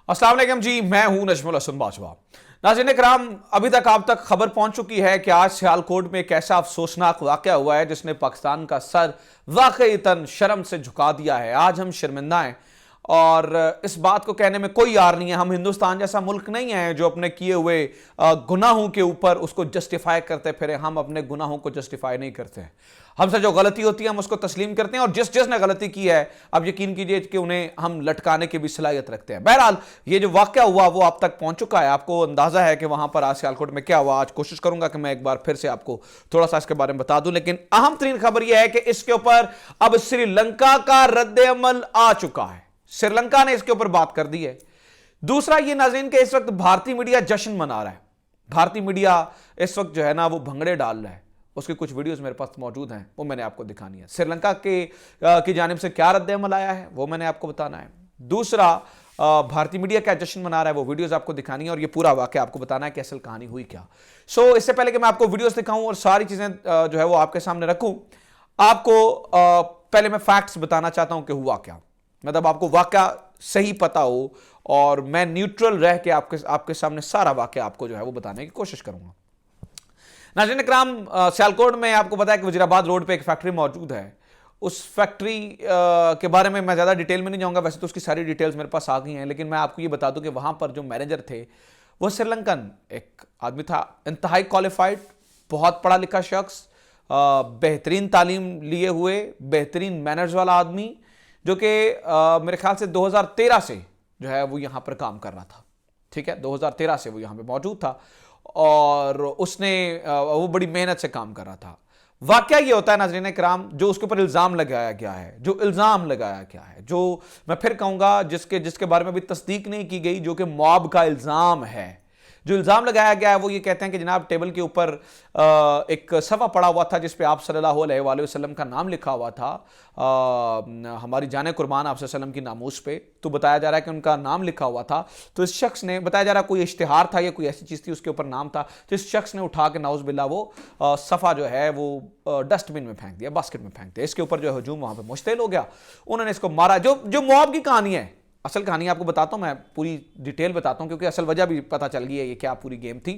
अस्सलाम वालेकुम जी, मैं हूं नजमुल हसन बाजवा। नाज़रीन इकराम, अभी तक आप तक खबर पहुंच चुकी है कि आज सियालकोट में एक ऐसा अफसोसनाक वाकया हुआ है जिसने पाकिस्तान का सर वाकईतन शर्म से झुका दिया है। आज हम शर्मिंदा हैं और इस बात को कहने में कोई यार नहीं है। हम हिंदुस्तान जैसा मुल्क नहीं है जो अपने किए हुए गुनाहों के ऊपर उसको जस्टिफाई करते फिरे। हम अपने गुनाहों को जस्टिफाई नहीं करते हैं। हमसे जो गलती होती है हम उसको तस्लीम करते हैं और जिसने गलती की है अब यकीन कीजिए कि उन्हें हम लटकाने की भी सलाहियत रखते हैं। बहरहाल ये जो वाकया हुआ वो आप तक पहुंच चुका है। आपको अंदाजा है कि वहां पर आज सियालकोट में क्या हुआ। आज कोशिश करूंगा कि मैं एक बार फिर से आपको थोड़ा सा इसके बारे में बता दूं, लेकिन अहम तरीन खबर यह है कि इसके ऊपर अब श्रीलंका का रद्द-ए-अमल आ चुका है। श्रीलंका ने इसके ऊपर बात कर दी है। दूसरा ये नाज़रीन के इस वक्त भारतीय मीडिया जश्न मना रहा है। भारतीय मीडिया इस वक्त जो है ना वो भंगड़े डाल रहा है। उसकी कुछ वीडियोस मेरे पास मौजूद हैं, वो मैंने आपको दिखानी है। श्रीलंका की जानिब से क्या रद्द-ए-अमल आया है वो मैंने आपको बताना है। दूसरा भारतीय मीडिया क्या जश्न मना रहा है वो वीडियोस आपको दिखानी है और ये पूरा वाकया आपको बताना है कि असल कहानी हुई क्या। इससे पहले कि मैं आपको वीडियोस दिखाऊं और सारी चीजें जो है वो आपके सामने रखूं, आपको पहले मैं फैक्ट्स बताना चाहता हूं कि हुआ क्या, मतलब आपको वाकया सही पता हो और मैं न्यूट्रल रह के आपके सामने सारा वाकया आपको जो है वो बताने की कोशिश करूंगा। नाज़रीन इकराम, सियालकोट में आपको पता है कि वजीराबाद रोड पे एक फैक्ट्री मौजूद है। उस फैक्ट्री के बारे में मैं ज़्यादा डिटेल में नहीं जाऊंगा, वैसे तो उसकी सारी डिटेल्स मेरे पास आ गई हैं, लेकिन मैं आपको ये बता दूं कि वहाँ पर जो मैनेजर थे वो श्रीलंकन एक आदमी था, इंतहाई क्वालिफाइड, बहुत पढ़ा लिखा शख्स, बेहतरीन तालीम लिए हुए, बेहतरीन मैनर्स वाला आदमी, जो कि मेरे ख्याल से 2013 से जो है वो यहाँ पर काम कर रहा था। ठीक है, 2013 से वो यहाँ पे मौजूद था और उसने वो बड़ी मेहनत से काम कर रहा था। वाकया ये होता है नाज़रीन इकराम, जो उसके ऊपर इल्ज़ाम लगाया गया है, जो मैं फिर कहूँगा जिसके बारे में अभी तस्दीक नहीं की गई, जो कि मॉब का इल्ज़ाम है। जो इल्ज़ाम लगाया गया है वो ये कहते हैं कि जनाब टेबल के ऊपर एक सफ़ा पड़ा हुआ था जिस पे आप सल्लल्लाहु अलैहि वसल्लम का नाम लिखा हुआ था, हमारी जान कुर्बान आप सल्लम की नामूस पे। तो बताया जा रहा है कि उनका नाम लिखा हुआ था। तो इस शख्स ने, बताया जा रहा है कोई इश्तिहार था या कोई ऐसी चीज़ थी उसके ऊपर नाम था, तो इस शख्स ने उठा के नाउज़ बिल्ला वो सफ़ा जो है वो डस्टबिन में फेंक दिया, बास्केट में फेंक दिया। इसके ऊपर जो हजूम वहाँ पर मुश्तइल हो गया, उन्होंने इसको मारा। जो मॉब की कहानी है, असल कहानी आपको बताता हूँ, मैं पूरी डिटेल बताता हूँ क्योंकि असल वजह भी पता चल गई है ये क्या पूरी गेम थी,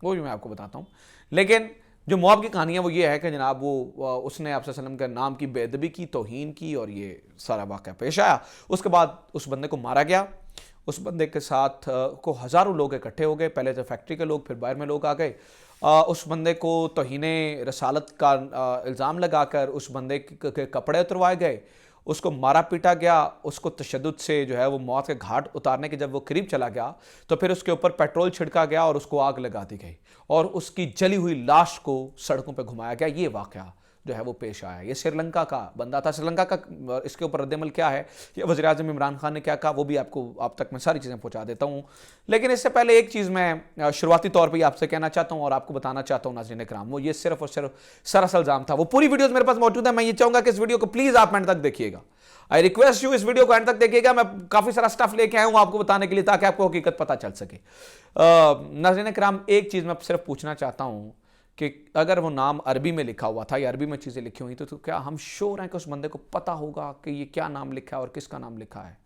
वो भी मैं आपको बताता हूँ। लेकिन जो मॉब की कहानी है वो ये है कि जनाब वो उसने आप सल्लम के नाम की बेअदबी की, तौहीन की और ये सारा वाक़या पेश आया। उसके बाद उस बंदे को मारा गया। उस बंदे के साथ को हज़ारों लोग इकट्ठे हो गए, पहले तो फैक्ट्री के लोग, फिर बाहर में लोग आ गए। उस बंदे को तौहीने रसालत का इल्ज़ाम लगाकर उस बंदे के कपड़े उतरवाए गए, उसको मारा पीटा गया, उसको तशद्दुद से जो है वो मौत के घाट उतारने के जब वो करीब चला गया तो फिर उसके ऊपर पेट्रोल छिड़का गया और उसको आग लगा दी गई और उसकी जली हुई लाश को सड़कों पे घुमाया गया। ये वाकया जो है वो पेश आया। ये श्रीलंका का बंदा था। श्रीलंका का इसके ऊपर रद्द-ए-अमल क्या है, ये वज़ीर-ए-आज़म इमरान खान ने क्या कहा, वो भी आप तक मैं सारी चीज़ें पहुंचा देता हूँ। लेकिन इससे पहले एक चीज़ मैं शुरुआती तौर पर आपसे कहना चाहता हूँ और आपको बताना चाहता हूँ नाज़रीन इकराम, वो ये सिर्फ और सिर्फ सरासर इल्ज़ाम था। वो पूरी वीडियोज़ मेरे पास मौजूद है। मैं ये चाहूँगा कि इस वीडियो को प्लीज़ आप एंड तक देखिएगा। आई रिक्वेस्ट यू, इस वीडियो को एंड तक देखिएगा। मैं काफ़ी सारा स्टफ लेके आया हूँ आपको बताने के लिए ताकि आपको हकीकत पता चल सके। नाज़रीन इकराम, एक चीज़ मैं सिर्फ पूछना चाहता हूँ कि अगर वो नाम अरबी में लिखा हुआ था या अरबी में चीज़ें लिखी हुई तो क्या हम श्योर हैं कि उस बंदे को पता होगा कि ये क्या नाम लिखा है और किसका नाम लिखा है?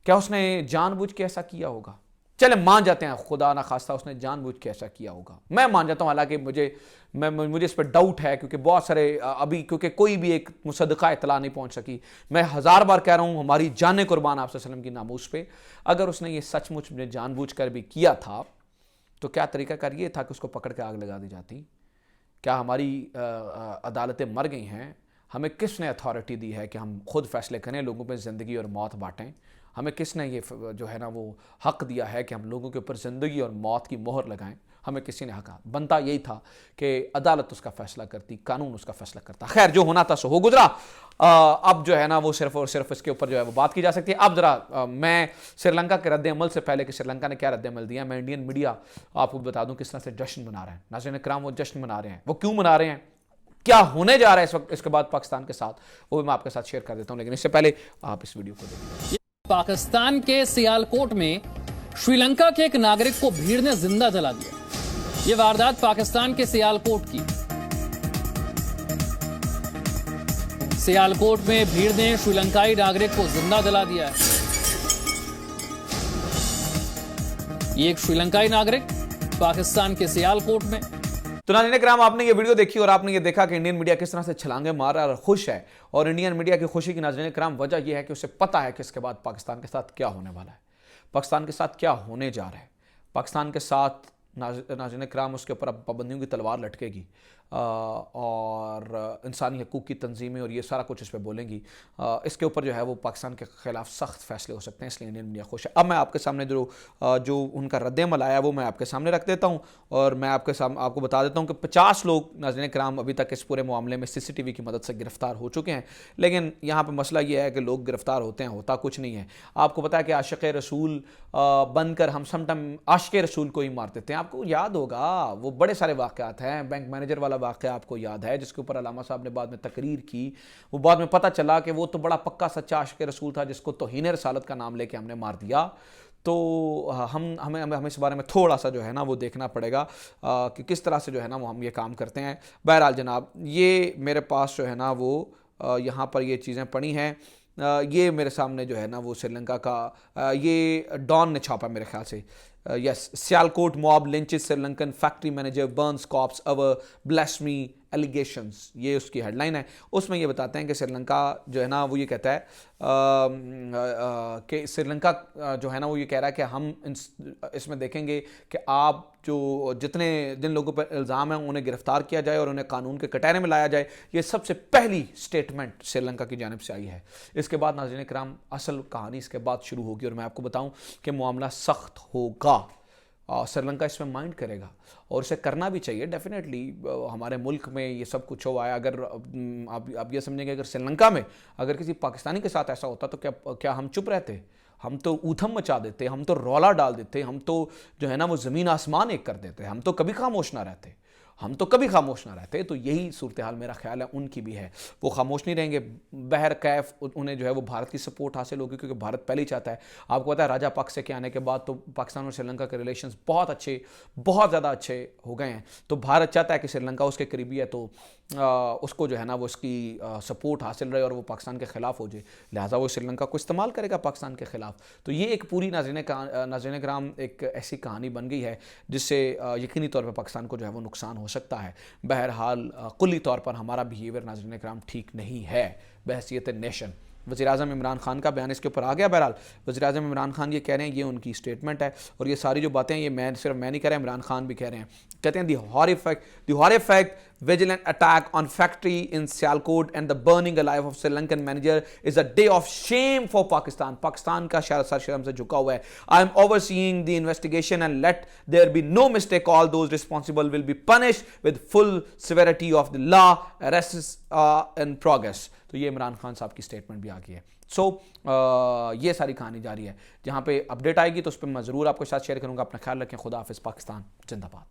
क्या उसने जानबूझ के ऐसा किया होगा? चले मान जाते हैं खुदा ना खास्ता उसने जानबूझ के ऐसा किया होगा, मैं मान जाता हूँ। हालांकि मुझे इस पर डाउट है क्योंकि बहुत सारे अभी क्योंकि कोई भी एक मुसद्दक़ा इतला नहीं पहुँच सकी। मैं 1000 बार कह रहा हूँ हमारी जान कुर्बान आप सल्लम की नामूस पे, अगर उसने ये सचमुच में जानबूझ कर भी किया था तो क्या तरीक़ाकार ये था कि उसको पकड़ के आग लगा दी जाती? क्या हमारी अदालतें मर गई हैं? हमें किसने अथॉरिटी दी है कि हम खुद फैसले करें, लोगों पे ज़िंदगी और मौत बांटें? हमें किसने ये जो है ना वो हक़ दिया है कि हम लोगों के ऊपर ज़िंदगी और मौत की मोहर लगाएं? हमें किसी ने हक़ बनता यही था कि अदालत उसका फ़ैसला करती, कानून उसका फ़ैसला करता। खैर, जो होना था सो हो गुजरा। अब जो है ना वो सिर्फ और सिर्फ इसके ऊपर जो है वो बात की जा सकती है। अब ज़रा मैं श्रीलंका के रद्द-ए-अमल से पहले कि श्रीलंका ने क्या रद्द-ए-अमल दिया, मैं इंडियन मीडिया आपको बता दूँ किस तरह से जश्न मना रहे हैं। नाज़रीन इकराम, वो जश्न मना रहे हैं, वो क्यों मना रहे हैं, क्या होने जा रहा है इस वक्त इसके बाद पाकिस्तान के साथ, वो भी मैं आपके साथ शेयर कर देता हूँ। लेकिन इससे पहले आप इस वीडियो को देखिए। पाकिस्तान के सियालकोट में श्रीलंका के एक नागरिक को भीड़ ने जिंदा जला दिया। ये वारदात पाकिस्तान के सियालकोट की। सियालकोट में भीड़ ने श्रीलंकाई नागरिक को जिंदा जला दिया है। ये एक श्रीलंकाई नागरिक पाकिस्तान के सियालकोट में। तो नाज़रीन इकराम, आपने ये वीडियो देखी और आपने ये देखा कि इंडियन मीडिया किस तरह से छलांगे मार रहा है और खुश है। और इंडियन मीडिया की खुशी की नाज़रीन इकराम वजह यह है कि उसे पता है कि इसके बाद पाकिस्तान के साथ क्या होने वाला है, पाकिस्तान के साथ क्या होने जा रहा है। पाकिस्तान के साथ नाज़रीन इकराम उसके ऊपर अब पाबंदियों की तलवार लटकेगी और इंसानी हकूक़ की तंजीमें और ये सारा कुछ इस पर बोलेंगी। इसके ऊपर जो है वो पाकिस्तान के ख़िलाफ़ सख्त फैसले हो सकते हैं, इसलिए इंडियन मीडिया खुश है। अब मैं आपके सामने जो उनका रद्द-ए-अमल आया वो मैं आपके सामने रख देता हूँ और मैं आपको बता देता हूँ कि 50 लोग नाज़रीन इकराम अभी तक इस पूरे मामले में CCTV की मदद से गिरफ्तार हो चुके हैं। लेकिन यहाँ पर मसला ये है कि लोग गिरफ्तार होते हैं, होता कुछ नहीं है। आपको पता है कि आशिक़ रसूल बनकर हम समटाइम आशिक़ रसूल को ही मार देते हैं। आपको याद होगा वो बड़े सारे वाक़यात हैं, बैंक मैनेजर वाला वाक़या आपको याद है जिसके ऊपर अल्लामा साहब ने बाद में तकरीर की। वो बाद में पता चला कि वो तो बड़ा पक्का सच्चा आशिक़ रसूल था जिसको तौहीन रसालत का नाम लेके हमने मार दिया। तो हमें इस बारे में थोड़ा सा जो है ना वो देखना पड़ेगा कि किस तरह से जो है ना वो हम ये काम करते हैं। बहरहाल जनाब, ये मेरे पास जो है ना वो यहाँ पर ये चीज़ें पड़ी हैं। ये मेरे सामने जो है ना वो श्रीलंका का ये डॉन ने छापा मेरे ख्याल से। Yes, Sialkot mob lynches Sri Lankan factory manager burns corpse over blasphemy allegations, ये उसकी हेडलाइन है। उसमें ये बताते हैं कि श्रीलंका जो है ना वो ये कहता है कि श्रीलंका जो है ना वो ये कह रहा है कि हम इसमें देखेंगे कि आप जिन लोगों पर इल्ज़ाम है उन्हें गिरफ्तार किया जाए और उन्हें कानून के कटहरे में लाया जाए। ये सबसे पहली स्टेटमेंट श्रीलंका की जानिब से आई है। इसके बाद नाज़रीन इकराम असल कहानी इसके बाद शुरू होगी और मैं आपको बताऊं कि मामला सख्त होगा। श्रीलंका इसमें माइंड करेगा और इसे करना भी चाहिए डेफिनेटली। हमारे मुल्क में ये सब कुछ हुआ है। अगर आप ये समझेंगे अगर श्रीलंका में अगर किसी पाकिस्तानी के साथ ऐसा होता तो क्या हम चुप रहते? हम तो ऊधम मचा देते, हम तो रौला डाल देते, हम तो जो है ना वो ज़मीन आसमान एक कर देते, हम तो कभी खामोश ना रहते, हम तो कभी खामोश ना रहते। तो यही सूरत हाल मेरा ख्याल है उनकी भी है। वो खामोश नहीं रहेंगे। बहर कैफ उन्हें जो है वो भारत की सपोर्ट हासिल होगी क्योंकि भारत पहले ही चाहता है। आपको पता है राजा पाक्से के आने के बाद तो पाकिस्तान और श्रीलंका के रिलेशंस बहुत अच्छे, बहुत ज़्यादा अच्छे हो गए हैं। तो भारत चाहता है कि श्रीलंका उसके करीबी है तो उसको जो है ना वो उसकी सपोर्ट हासिल रहे और वो पाकिस्तान के ख़िलाफ़ हो जाए, लिहाजा वो श्रीलंका को इस्तेमाल करेगा पाकिस्तान के ख़िलाफ़। तो ये एक पूरी नाज़रीन कराम एक ऐसी कहानी बन गई है जिससे यकीनी तौर पर पाकिस्तान को जो है वो नुकसान हो सकता है। बहरहाल कुल्ली तौर पर हमारा बिहेवियर नाज़रीन कराम ठीक नहीं है बहैसियत नेशन। वज़ीर-ए-आज़म इमरान खान का बयान इसके ऊपर आ गया। बहरहाल वज़ीर-ए-आज़म इमरान खान ये कह रहे हैं, ये उनकी स्टेटमेंट है और ये सारी जो बातें ये सिर्फ मैं नहीं कह रहा, इमरान खान भी कह रहे हैं। कहते हैं the horrific vigilant attack on factory in Sialkot and the burning alive of Sri Lankan manager is a day of shame for Pakistan. Pakistan का सर शर्म से झुका हुआ है। I am overseeing the investigation and let there be no mistake. All those responsible will be punished with full severity of the law. Arrests in progress. तो ये इमरान खान साहब की स्टेटमेंट भी आ गई है। ये सारी कहानी जारी है। जहाँ पे अपडेट आएगी तो उस पर मैं ज़रूर आपके साथ शेयर करूँगा। अपना ख्याल रखें। खुदा हाफिज़। पाकिस्तान जिंदाबाद।